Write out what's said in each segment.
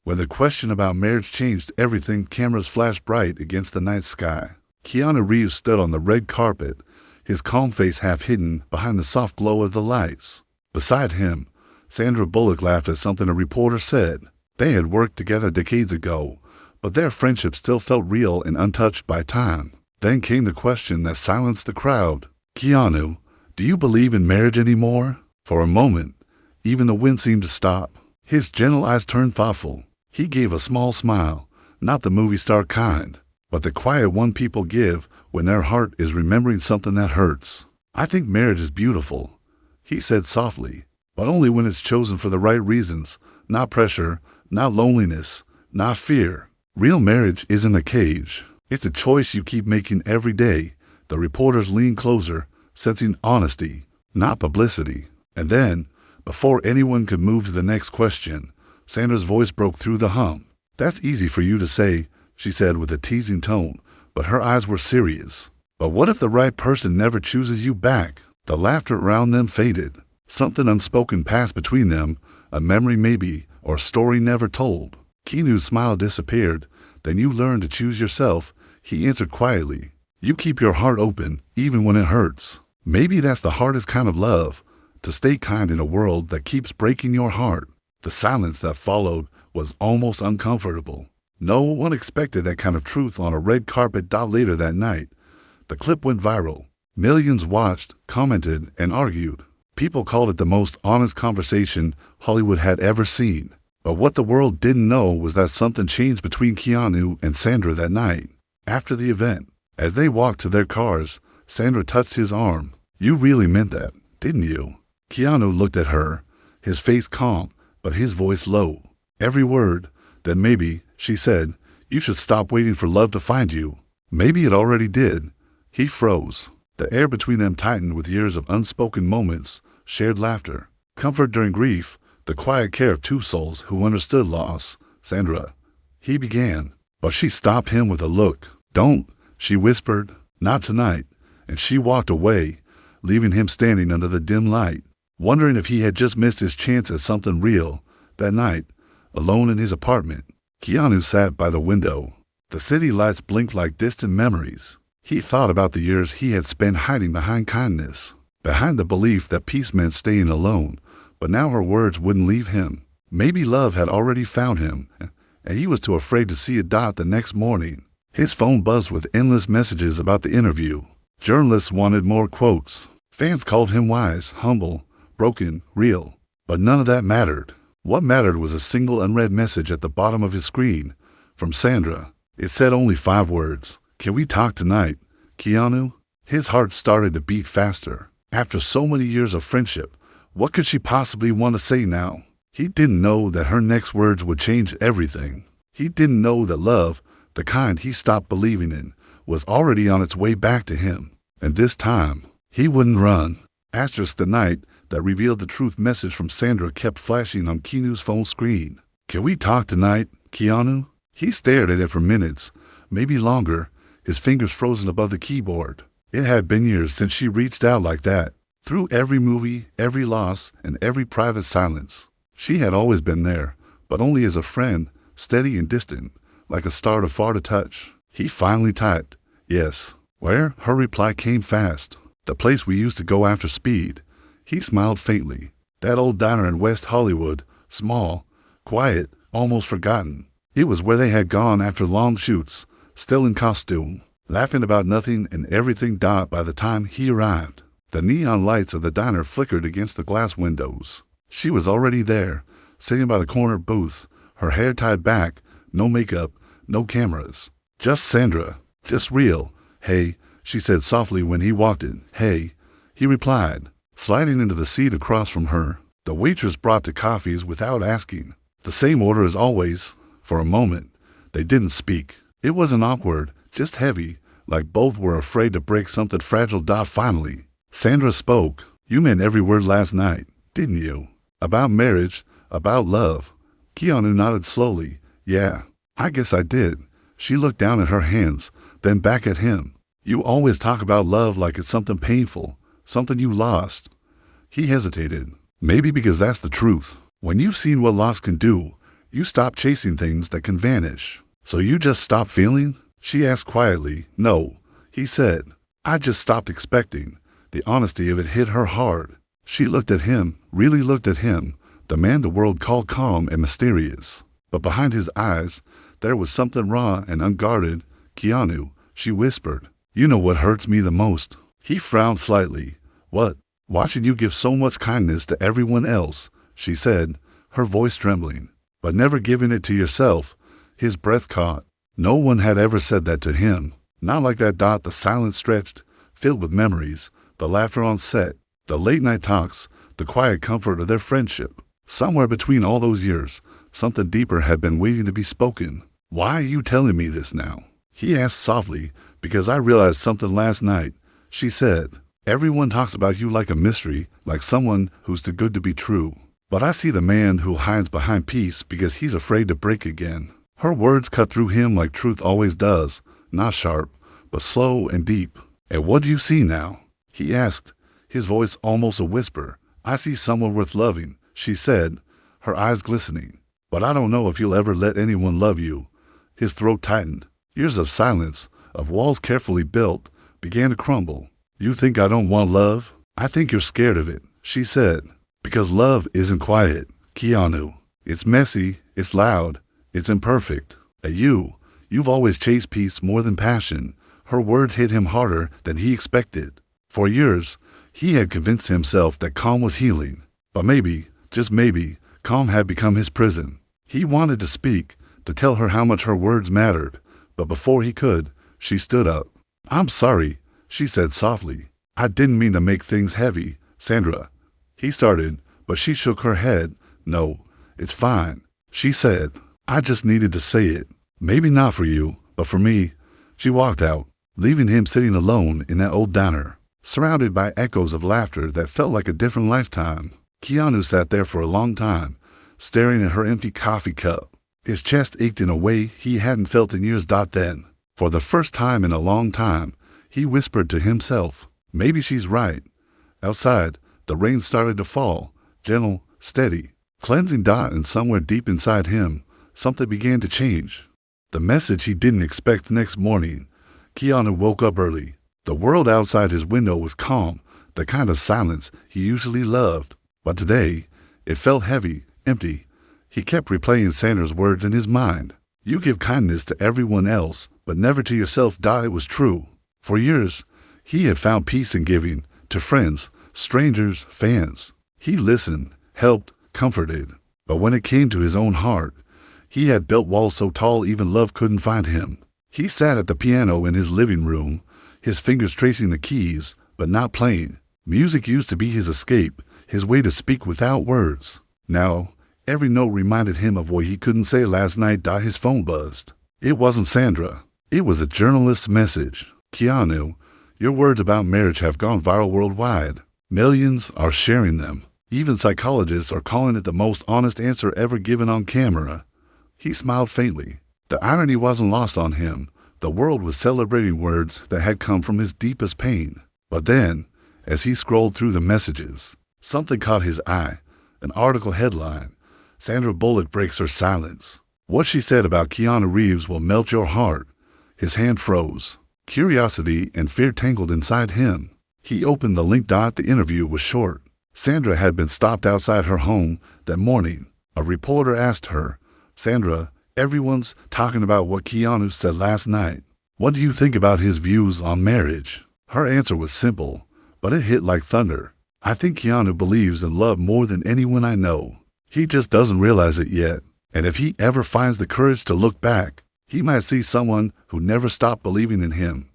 When the question about marriage changed everything, cameras flashed bright against the night sky. Keanu Reeves stood on the red carpet, his calm face half hidden behind the soft glow of the lights. Beside him, Sandra Bullock laughed at something a reporter said. They had worked together decades ago, but their friendship still felt real and untouched by time. Then came the question that silenced the crowd. Keanu, do you believe in marriage anymore? For a moment, even the wind seemed to stop. His gentle eyes turned thoughtful. He gave a small smile, not the movie star kind, but the quiet one people give when their heart is remembering something that hurts. I think marriage is beautiful, he said softly, but only when it's chosen for the right reasons, not pressure, not loneliness, not fear. Real marriage isn't a cage. It's a choice you keep making every day. The reporters leaned closer, sensing honesty, not publicity. And then, before anyone could move to the next question, Sandra's voice broke through the hum. That's easy for you to say, she said with a teasing tone, but her eyes were serious. But what if the right person never chooses you back? The laughter around them faded. Something unspoken passed between them, a memory maybe, or a story never told. Keanu's smile disappeared. Then you learn to choose yourself, he answered quietly. You keep your heart open, even when it hurts. Maybe that's the hardest kind of love, to stay kind in a world that keeps breaking your heart. The silence that followed was almost uncomfortable. No one expected that kind of truth on a red carpet. Later that night, the clip went viral. Millions watched, commented, and argued. People called it the most honest conversation Hollywood had ever seen. But what the world didn't know was that something changed between Keanu and Sandra that night. After the event, as they walked to their cars, Sandra touched his arm. You really meant that, didn't you? Keanu looked at her, his face calm, but his voice low. Every word. Then maybe, she said, you should stop waiting for love to find you. Maybe it already did. He froze. The air between them tightened with years of unspoken moments, shared laughter, comfort during grief, the quiet care of two souls who understood loss. Sandra, he began, but she stopped him with a look. Don't, she whispered, not tonight, and she walked away, leaving him standing under the dim light, wondering if he had just missed his chance at something real. That night, alone in his apartment, Keanu sat by the window. The city lights blinked like distant memories. He thought about the years he had spent hiding behind kindness, behind the belief that peace meant staying alone. But now her words wouldn't leave him. Maybe love had already found him, and he was too afraid to see it. The next morning, his phone buzzed with endless messages about the interview. Journalists wanted more quotes. Fans called him wise, humble, broken, real. But none of that mattered. What mattered was a single unread message at the bottom of his screen, from Sandra. It said only 5 words. Can we talk tonight, Keanu? His heart started to beat faster. After so many years of friendship, what could she possibly want to say now? He didn't know that her next words would change everything. He didn't know that love, the kind he stopped believing in, was already on its way back to him. And this time, he wouldn't run. Asterisk, the night that revealed the truth message from Sandra kept flashing on Keanu's phone screen. Can we talk tonight, Keanu? He stared at it for minutes, maybe longer, his fingers frozen above the keyboard. It had been years since she reached out like that. Through every movie, every loss, and every private silence, she had always been there, but only as a friend, steady and distant, like a star too far to touch. He finally typed, yes. Where? Her reply came fast. The place we used to go after Speed. He smiled faintly. That old diner in West Hollywood, small, quiet, almost forgotten. It was where they had gone after long shoots, still in costume, laughing about nothing and everything. By the time he arrived, the neon lights of the diner flickered against the glass windows. She was already there, sitting by the corner booth, her hair tied back, no makeup, no cameras. Just Sandra, just real. Hey, she said softly when he walked in. Hey, he replied, sliding into the seat across from her. The waitress brought the coffees without asking. The same order as always. For a moment, they didn't speak. It wasn't awkward, just heavy, like both were afraid to break something fragile. Finally, Sandra spoke. You meant every word last night, didn't you? About marriage, about love. Keanu nodded slowly. Yeah, I guess I did. She looked down at her hands, then back at him. You always talk about love like it's something painful, something you lost. He hesitated. Maybe because that's the truth. When you've seen what loss can do, You stop chasing things that can vanish. So you just stop feeling? She asked quietly. No, he said. I just stopped expecting. The honesty of it hit her hard. She looked at him, really looked at him, the man the world called calm and mysterious. But behind his eyes, there was something raw and unguarded. Keanu, she whispered. You know what hurts me the most? He frowned slightly. What? Watching you give so much kindness to everyone else, she said, her voice trembling. But never giving it to yourself. His breath caught. No one had ever said that to him. Not like that. The silence stretched, filled with memories, the laughter on set, the late-night talks, the quiet comfort of their friendship. Somewhere between all those years, something deeper had been waiting to be spoken. Why are you telling me this now? He asked softly. Because I realized something last night, she said. Everyone talks about you like a mystery, like someone who's too good to be true. But I see the man who hides behind peace because he's afraid to break again. Her words cut through him like truth always does, not sharp, but slow and deep. And what do you see now? He asked, his voice almost a whisper. I see someone worth loving, she said, her eyes glistening. But I don't know if you'll ever let anyone love you. His throat tightened. Years of silence, of walls carefully built, began to crumble. You think I don't want love? I think you're scared of it, she said. Because love isn't quiet, Keanu. It's messy, it's loud, it's imperfect. And you've always chased peace more than passion. Her words hit him harder than he expected. For years, he had convinced himself that calm was healing. But maybe, just maybe, calm had become his prison. He wanted to speak, to tell her how much her words mattered. But before he could, she stood up. I'm sorry, she said softly. I didn't mean to make things heavy, Sandra. He started, but she shook her head. No, it's fine, she said. I just needed to say it. Maybe not for you, but for me. She walked out, leaving him sitting alone in that old diner, surrounded by echoes of laughter that felt like a different lifetime. Keanu sat there for a long time, staring at her empty coffee cup. His chest ached in a way he hadn't felt in years. Then, for the first time in a long time, he whispered to himself, maybe she's right. Outside, the rain started to fall, gentle, steady, cleansing. And somewhere deep inside him, something began to change. The message he didn't expect. Next morning, Keanu woke up early. The world outside his window was calm, the kind of silence he usually loved. But today, it felt heavy, empty. He kept replaying Sandra's words in his mind. You give kindness to everyone else, but never to yourself. It was true. For years, he had found peace in giving, to friends, strangers, fans. He listened, helped, comforted. But when it came to his own heart, he had built walls so tall even love couldn't find him. He sat at the piano in his living room, his fingers tracing the keys, but not playing. Music used to be his escape, his way to speak without words. Now, every note reminded him of what he couldn't say last night. His phone buzzed. It wasn't Sandra. It was a journalist's message. Keanu, your words about marriage have gone viral worldwide. Millions are sharing them. Even psychologists are calling it the most honest answer ever given on camera. He smiled faintly. The irony wasn't lost on him. The world was celebrating words that had come from his deepest pain. But then, as he scrolled through the messages, something caught his eye. An article headline, Sandra Bullock breaks her silence. What she said about KeanuReeves will melt your heart. His hand froze. Curiosity and fear tangled inside him. He opened the link. The interview was short. Sandra had been stopped outside her home that morning. A reporter asked her, Sandra, everyone's talking about what Keanu said last night. What do you think about his views on marriage? Her answer was simple, but it hit like thunder. I think Keanu believes in love more than anyone I know. He just doesn't realize it yet. And if he ever finds the courage to look back, he might see someone who never stopped believing in him.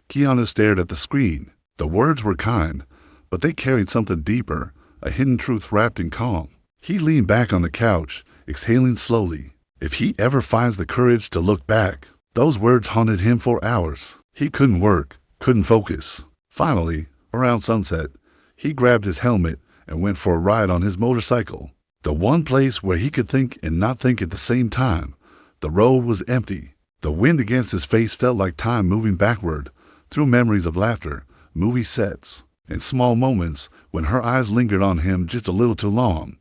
Keanu stared at the screen. The words were kind, but they carried something deeper, a hidden truth wrapped in calm. He leaned back on the couch, exhaling slowly. If he ever finds the courage to look back, those words haunted him for hours. He couldn't work, couldn't focus. Finally, around sunset, he grabbed his helmet and went for a ride on his motorcycle. The one place where he could think and not think at the same time. The road was empty. The wind against his face felt like time moving backward, through memories of laughter, movie sets, and small moments when her eyes lingered on him just a little too long.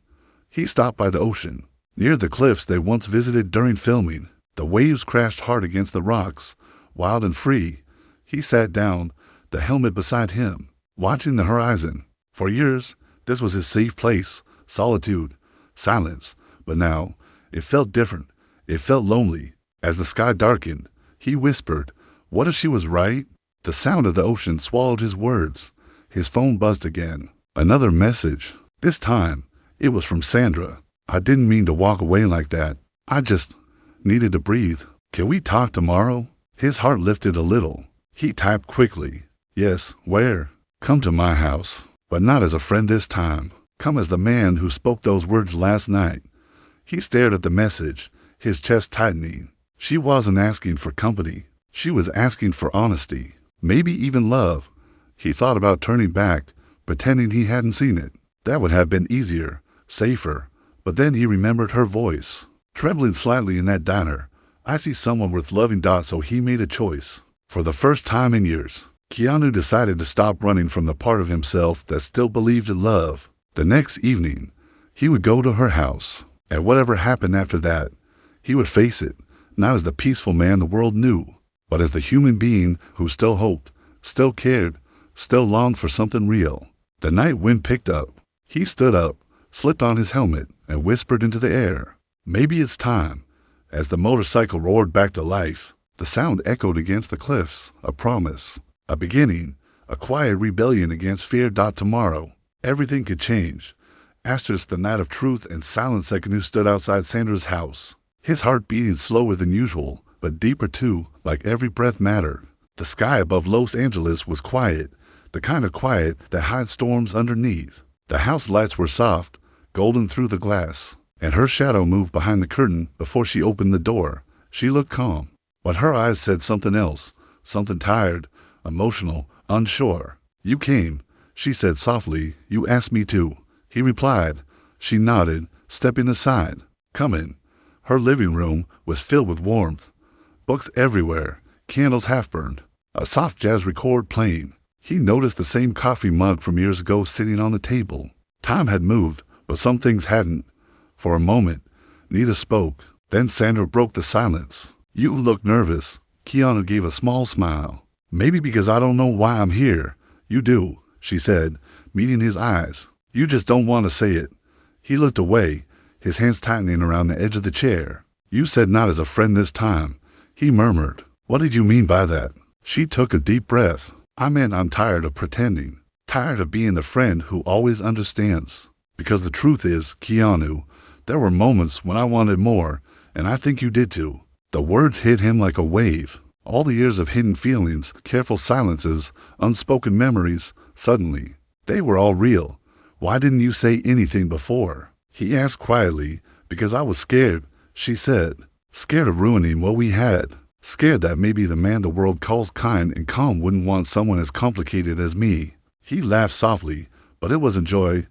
He stopped by the ocean. near the cliffs they once visited during filming. The waves crashed hard against the rocks, wild and free. He sat down, the helmet beside him, watching the horizon. For years, this was his safe place, solitude, silence. But now, it felt different. It felt lonely. As the sky darkened, he whispered, "What if she was right?" The sound of the ocean swallowed his words. His phone buzzed again. Another message. This time, it was from Sandra. "I didn't mean to walk away like that. I just needed to breathe. Can we talk tomorrow?" His heart lifted a little. He typed quickly. "Yes, where?" "Come to my house. But not as a friend this time. Come as the man who spoke those words last night." He stared at the message, his chest tightening. She wasn't asking for company. She was asking for honesty. Maybe even love. He thought about turning back, pretending he hadn't seen it. That would have been easier, safer. But then he remembered her voice, trembling slightly in that diner. "I see someone worth loving." So he made a choice. For the first time in years, Keanu decided to stop running from the part of himself that still believed in love. The next evening, he would go to her house. And whatever happened after that, he would face it, not as the peaceful man the world knew, but as the human being who still hoped, still cared, still longed for something real. The night wind picked up. He stood up, slipped on his helmet, and whispered into the air, "Maybe it's time." As the motorcycle roared back to life, the sound echoed against the cliffs, a promise, a beginning, a quiet rebellion against fear. Tomorrow, everything could change. Asterisk the night of truth and silence. Keanu stood outside Sandra's house, his heart beating slower than usual, but deeper too, like every breath mattered. The sky above Los Angeles was quiet, the kind of quiet that hides storms underneath. The house lights were soft, golden through the glass, and her shadow moved behind the curtain before she opened the door. She looked calm, but her eyes said something else, something tired, emotional, unsure. "You came," she said softly. "You asked me to." He replied. She nodded, stepping aside. "Come in." Her living room was filled with warmth. Books everywhere, candles half-burned, a soft jazz record playing. He noticed the same coffee mug from years ago sitting on the table. Time had moved, but some things hadn't. For a moment, neither spoke. Then Sandra broke the silence. "You look nervous." Keanu gave a small smile. "Maybe because I don't know why I'm here." "You do," she said, meeting his eyes. "You just don't want to say it." He looked away, his hands tightening around the edge of the chair. "You said not as a friend this time," he murmured. "What did you mean by that?" She took a deep breath. "I meant I'm tired of pretending, tired of being the friend who always understands. Because the truth is, Keanu, there were moments when I wanted more, and I think you did too." The words hit him like a wave. All the years of hidden feelings, careful silences, unspoken memories, suddenly, they were all real. "Why didn't you say anything before?" He asked quietly. "Because I was scared," she said. "Scared of ruining what we had. Scared that maybe the man the world calls kind and calm wouldn't want someone as complicated as me." He laughed softly, but it wasn't joy.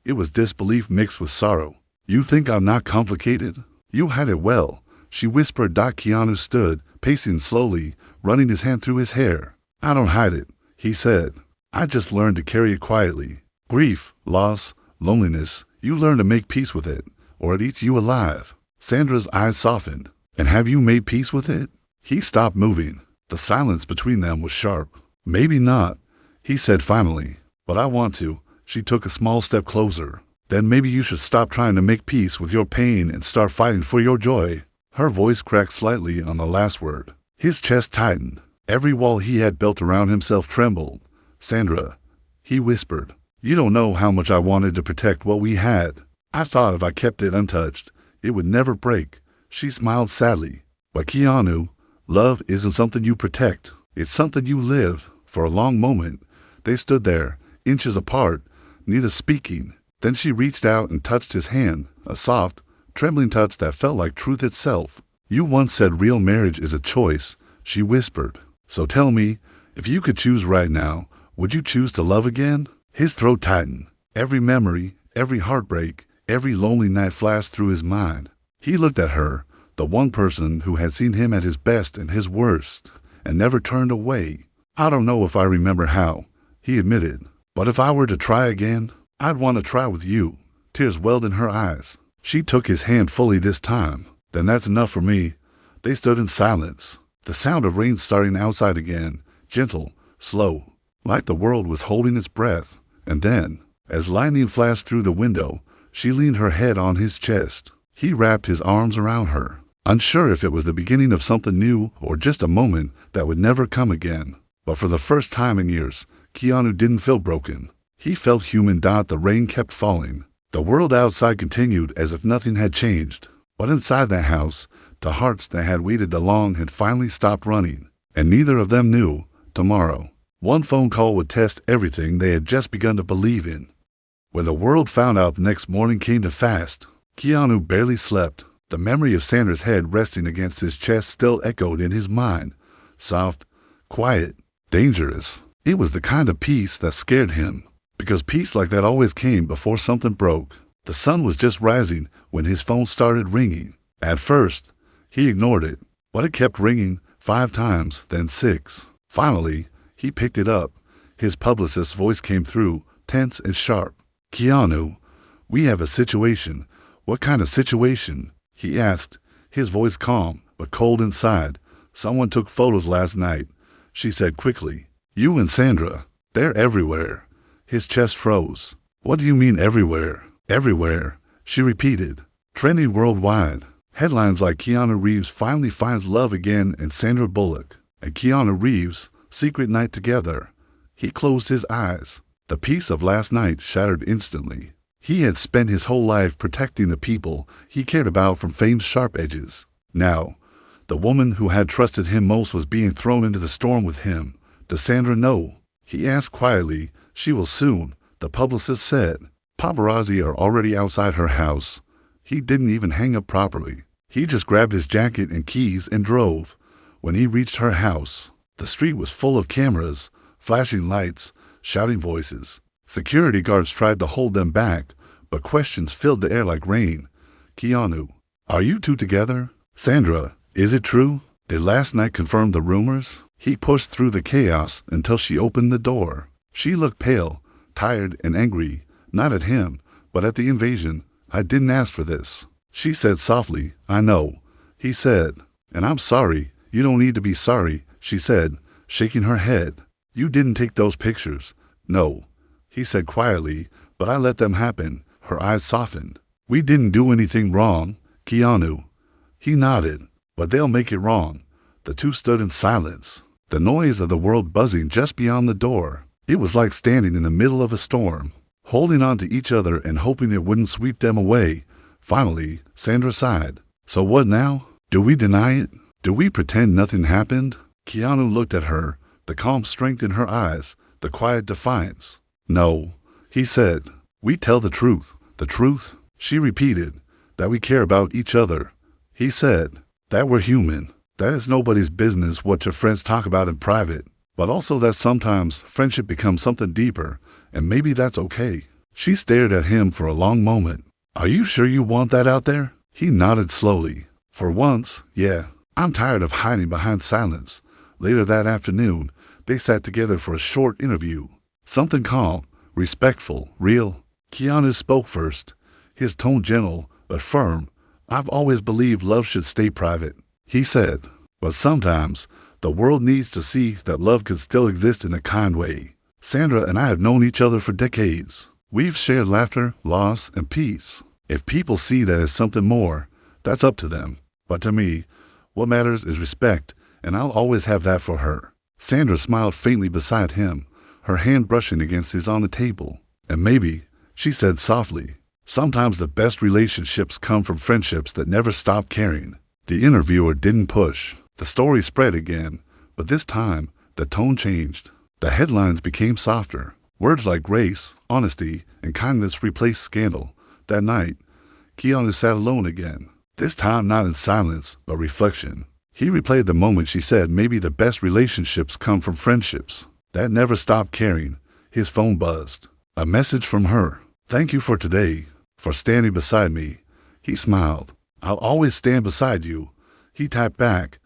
It was disbelief mixed with sorrow. "You think I'm not complicated? You had it well," she whispered. Keanu stood, pacing slowly, running his hand through his hair. "I don't hide it," he said. "I just learned to carry it quietly. Grief, loss, loneliness, you learn to make peace with it, or it eats you alive." Sandra's eyes softened. "And have you made peace with it?" He stopped moving. The silence between them was sharp. "Maybe not," he said finally. "But I want to." She took a small step closer. "Then maybe you should stop trying to make peace with your pain and start fighting for your joy." Her voice cracked slightly on the last word. His chest tightened. Every wall he had built around himself trembled. "Sandra," he whispered, "you don't know how much I wanted to protect what we had. I thought if I kept it untouched, it would never break." She smiled sadly. "But Keanu, love isn't something you protect. It's something you live." For a long moment, they stood there, inches apart, neither speaking. Then she reached out and touched his hand, a soft, trembling touch that felt like truth itself. "You once said real marriage is a choice," she whispered. "So tell me, if you could choose right now, would you choose to love again?" His throat tightened. Every memory, every heartbreak, every lonely night flashed through his mind. He looked at her, the one person who had seen him at his best and his worst, and never turned away. "I don't know if I remember how," he admitted. "But if I were to try again, I'd want to try with you." Tears welled in her eyes. She took his hand fully this time. Then that's enough for me. They stood in silence. The sound of rain starting outside again, gentle, slow, like the world was holding its breath. And then, as lightning flashed through the window, she leaned her head on his chest. He wrapped his arms around her, unsure if it was the beginning of something new or just a moment that would never come again. But for the first time in years, Keanu didn't feel broken. He felt human. The rain kept falling. The world outside continued as if nothing had changed. But inside that house, the hearts that had waited along had finally stopped running. And neither of them knew tomorrow. One phone call would test everything they had just begun to believe in. When the world found out the next morning came too fast, Keanu barely slept. The memory of Sandra's head resting against his chest still echoed in his mind. Soft, quiet, dangerous. It was the kind of peace that scared him, because peace like that always came before something broke. The sun was just rising when his phone started ringing. At first, he ignored it, but it kept ringing 5 times, then 6. Finally, he picked it up. His publicist's voice came through, tense and sharp. "Keanu, we have a situation." "What kind of situation?" he asked, his voice calm but cold inside. "Someone took photos last night," she said quickly. "You and Sandra, they're everywhere." His chest froze. "What do you mean everywhere?" "Everywhere," she repeated. "Trending worldwide. Headlines like KeanuReeves finally finds love again and Sandra Bullock. And KeanuReeves, secret night together." He closed his eyes. The peace of last night shattered instantly. He had spent his whole life protecting the people he cared about from fame's sharp edges. Now, the woman who had trusted him most was being thrown into the storm with him. "Does Sandra know?" he asked quietly. "She will soon," the publicist said. "Paparazzi are already outside her house." He didn't even hang up properly. He just grabbed his jacket and keys and drove. When he reached her house, the street was full of cameras, flashing lights, shouting voices. Security guards tried to hold them back, but questions filled the air like rain. "Keanu, are you two together?" "Sandra, is it true? Did last night confirm the rumors?" He pushed through the chaos until she opened the door. She looked pale, tired and angry, not at him, but at the invasion. "I didn't ask for this," she said softly. "I know," he said. "And I'm sorry." "You don't need to be sorry," she said, shaking her head. "You didn't take those pictures." "No," he said quietly, "but I let them happen." Her eyes softened. "We didn't do anything wrong, Keanu." He nodded. "But they'll make it wrong." The two stood in silence, the noise of the world buzzing just beyond the door. It was like standing in the middle of a storm, holding on to each other and hoping it wouldn't sweep them away. Finally, Sandra sighed. "So what now? Do we deny it? Do we pretend nothing happened?" Keanu looked at her, the calm strength in her eyes, the quiet defiance. "No," he said. "We tell the truth." "The truth?" she repeated. "That we care about each other." He said. "That we're human. That it's nobody's business what your friends talk about in private. But also that sometimes friendship becomes something deeper, and maybe that's okay." She stared at him for a long moment. "Are you sure you want that out there?" He nodded slowly. "For once, yeah. I'm tired of hiding behind silence." Later that afternoon, they sat together for a short interview. Something calm, respectful, real. Keanu spoke first, his tone gentle but firm. "I've always believed love should stay private," he said. "But sometimes the world needs to see that love can still exist in a kind way. Sandra and I have known each other for decades. We've shared laughter, loss, and peace. If people see that as something more, that's up to them. But to me, what matters is respect, and I'll always have that for her." Sandra smiled faintly beside him, her hand brushing against his on the table. "And maybe," she said softly, "sometimes the best relationships come from friendships that never stop caring." The interviewer didn't push. The story spread again, but this time the tone changed. The headlines became softer. Words like grace, honesty, and kindness replaced scandal. That night, Keanu sat alone again, this time not in silence, but reflection. He replayed the moment she said maybe the best relationships come from friendships that never stop caring. His phone buzzed. A message from her. "Thank you for today, for standing beside me." He smiled. "I'll always stand beside you," he typed back.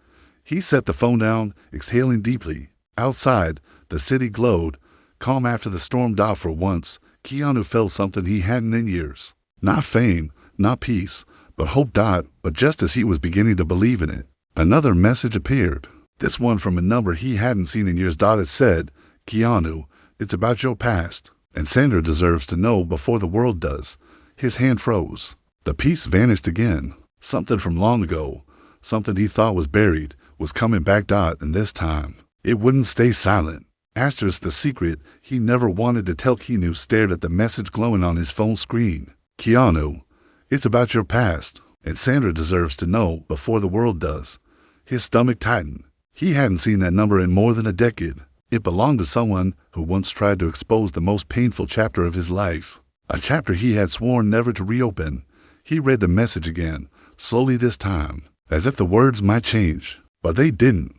He set the phone down, exhaling deeply. Outside, the city glowed, calm after the storm. For once, Keanu felt something he hadn't in years. Not fame, not peace, but hope. But just as he was beginning to believe in it, another message appeared. This one from a number he hadn't seen in years. It said, "Keanu, it's about your past, and Sandra deserves to know before the world does." His hand froze. The piece vanished again. Something from long ago, something he thought was buried, was coming back. And this time, it wouldn't stay silent. Asterisk, the secret he never wanted to tell. Keanu stared at the message glowing on his phone screen. "Keanu, it's about your past, and Sandra deserves to know before the world does." His stomach tightened. He hadn't seen that number in more than a decade. It belonged to someone who once tried to expose the most painful chapter of his life, a chapter he had sworn never to reopen. He read the message again, slowly this time, as if the words might change. But they didn't,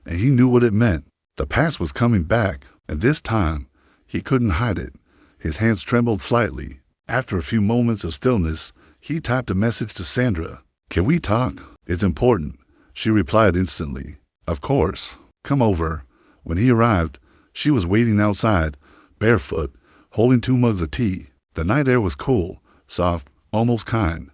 and he knew what it meant. The past was coming back, and this time, he couldn't hide it. His hands trembled slightly. After a few moments of stillness, he typed a message to Sandra. "Can we talk? It's important." She replied instantly. "Of course. Come over." When he arrived, she was waiting outside, barefoot, holding 2 mugs of tea. The night air was cool, soft, almost kind.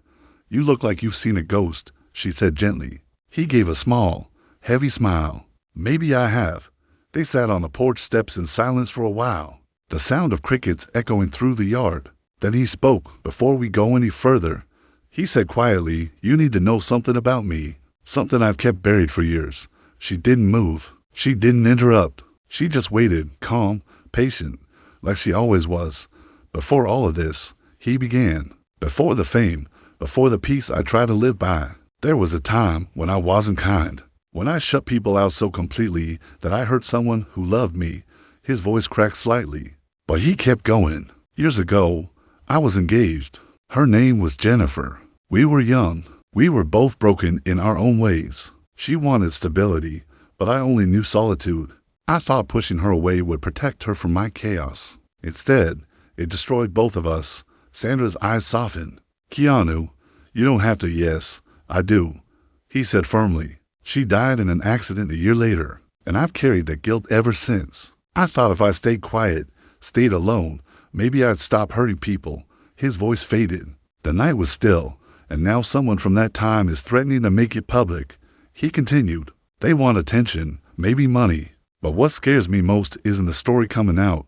"You look like you've seen a ghost," she said gently. He gave a small, heavy smile. "Maybe I have." They sat on the porch steps in silence for a while, the sound of crickets echoing through the yard. Then he spoke. "Before we go any further," he said quietly, "you need to know something about me, something I've kept buried for years." She didn't move. She didn't interrupt. She just waited, calm, patient, like she always was. "Before all of this," he began, "before the fame, before the peace I try to live by, there was a time when I wasn't kind, when I shut people out so completely that I hurt someone who loved me." His voice cracked slightly, but he kept going. "Years ago, I was engaged. Her name was Jennifer. We were young. We were both broken in our own ways. She wanted stability, but I only knew solitude. I thought pushing her away would protect her from my chaos. Instead, it destroyed both of us." Sandra's eyes softened. "Keanu, you don't have to." "Yes, I do," he said firmly. "She died in an accident a year later, and I've carried that guilt ever since. I thought if I stayed quiet, stayed alone, maybe I'd stop hurting people." His voice faded. The night was still, and now someone from that time is threatening to make it public. He continued, "They want attention, maybe money. But what scares me most isn't the story coming out.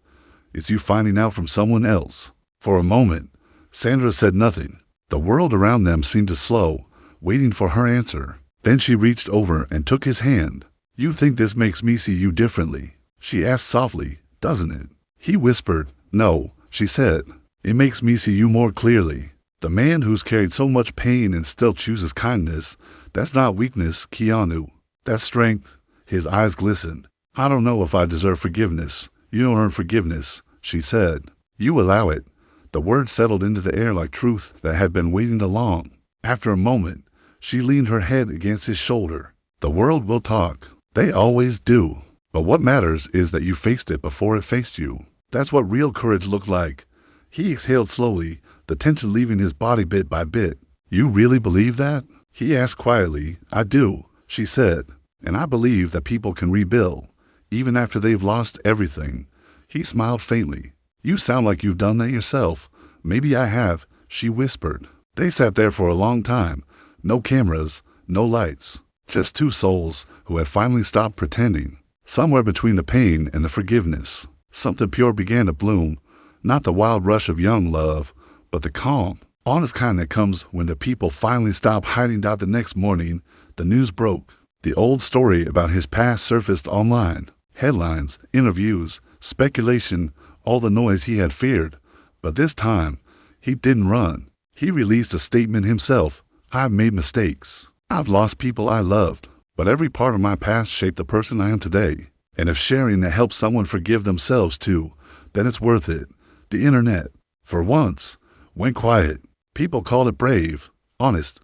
It's you finding out from someone else." For a moment, Sandra said nothing. The world around them seemed to slow, waiting for her answer. Then she reached over and took his hand. "You think this makes me see you differently?" she asked softly. "Doesn't it?" He whispered. "No," she said. "It makes me see you more clearly. The man who's carried so much pain and still chooses kindness, that's not weakness, Keanu. That's strength." His eyes glistened. "I don't know if I deserve forgiveness." "You don't earn forgiveness," she said. "You allow it." The words settled into the air like truth that had been waiting along. After a moment, she leaned her head against his shoulder. "The world will talk. They always do. But what matters is that you faced it before it faced you. That's what real courage looks like." He exhaled slowly, the tension leaving his body bit by bit. "You really believe that?" he asked quietly. "I do," she said. "And I believe that people can rebuild, even after they've lost everything." He smiled faintly. "You sound like you've done that yourself." "Maybe I have," she whispered. They sat there for a long time. No cameras, no lights. Just two souls who had finally stopped pretending. Somewhere between the pain and the forgiveness, something pure began to bloom. Not the wild rush of young love, but the calm, honest kind that comes when the people finally stop hiding. The next morning, the news broke. The old story about his past surfaced online. Headlines, interviews, speculation, all the noise he had feared. But this time, he didn't run. He released a statement himself. "I've made mistakes. I've lost people I loved. But every part of my past shaped the person I am today. And if sharing that helps someone forgive themselves too, then it's worth it." The internet, for once, went quiet. People called it brave, honest,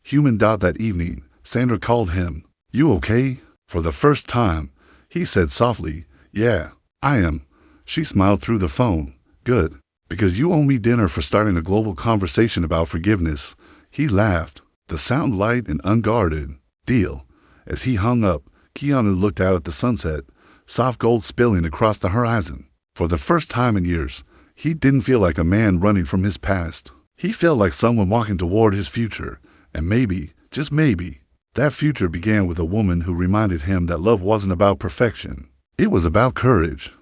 human. That evening, Sandra called him. "You okay?" For the first time, he said softly, "Yeah, I am." She smiled through the phone. "Good, because you owe me dinner for starting a global conversation about forgiveness." He laughed, the sound light and unguarded. "Deal." As he hung up, Keanu looked out at the sunset, soft gold spilling across the horizon. For the first time in years, he didn't feel like a man running from his past. He felt like someone walking toward his future, and maybe, just maybe, that future began with a woman who reminded him that love wasn't about perfection. It was about courage.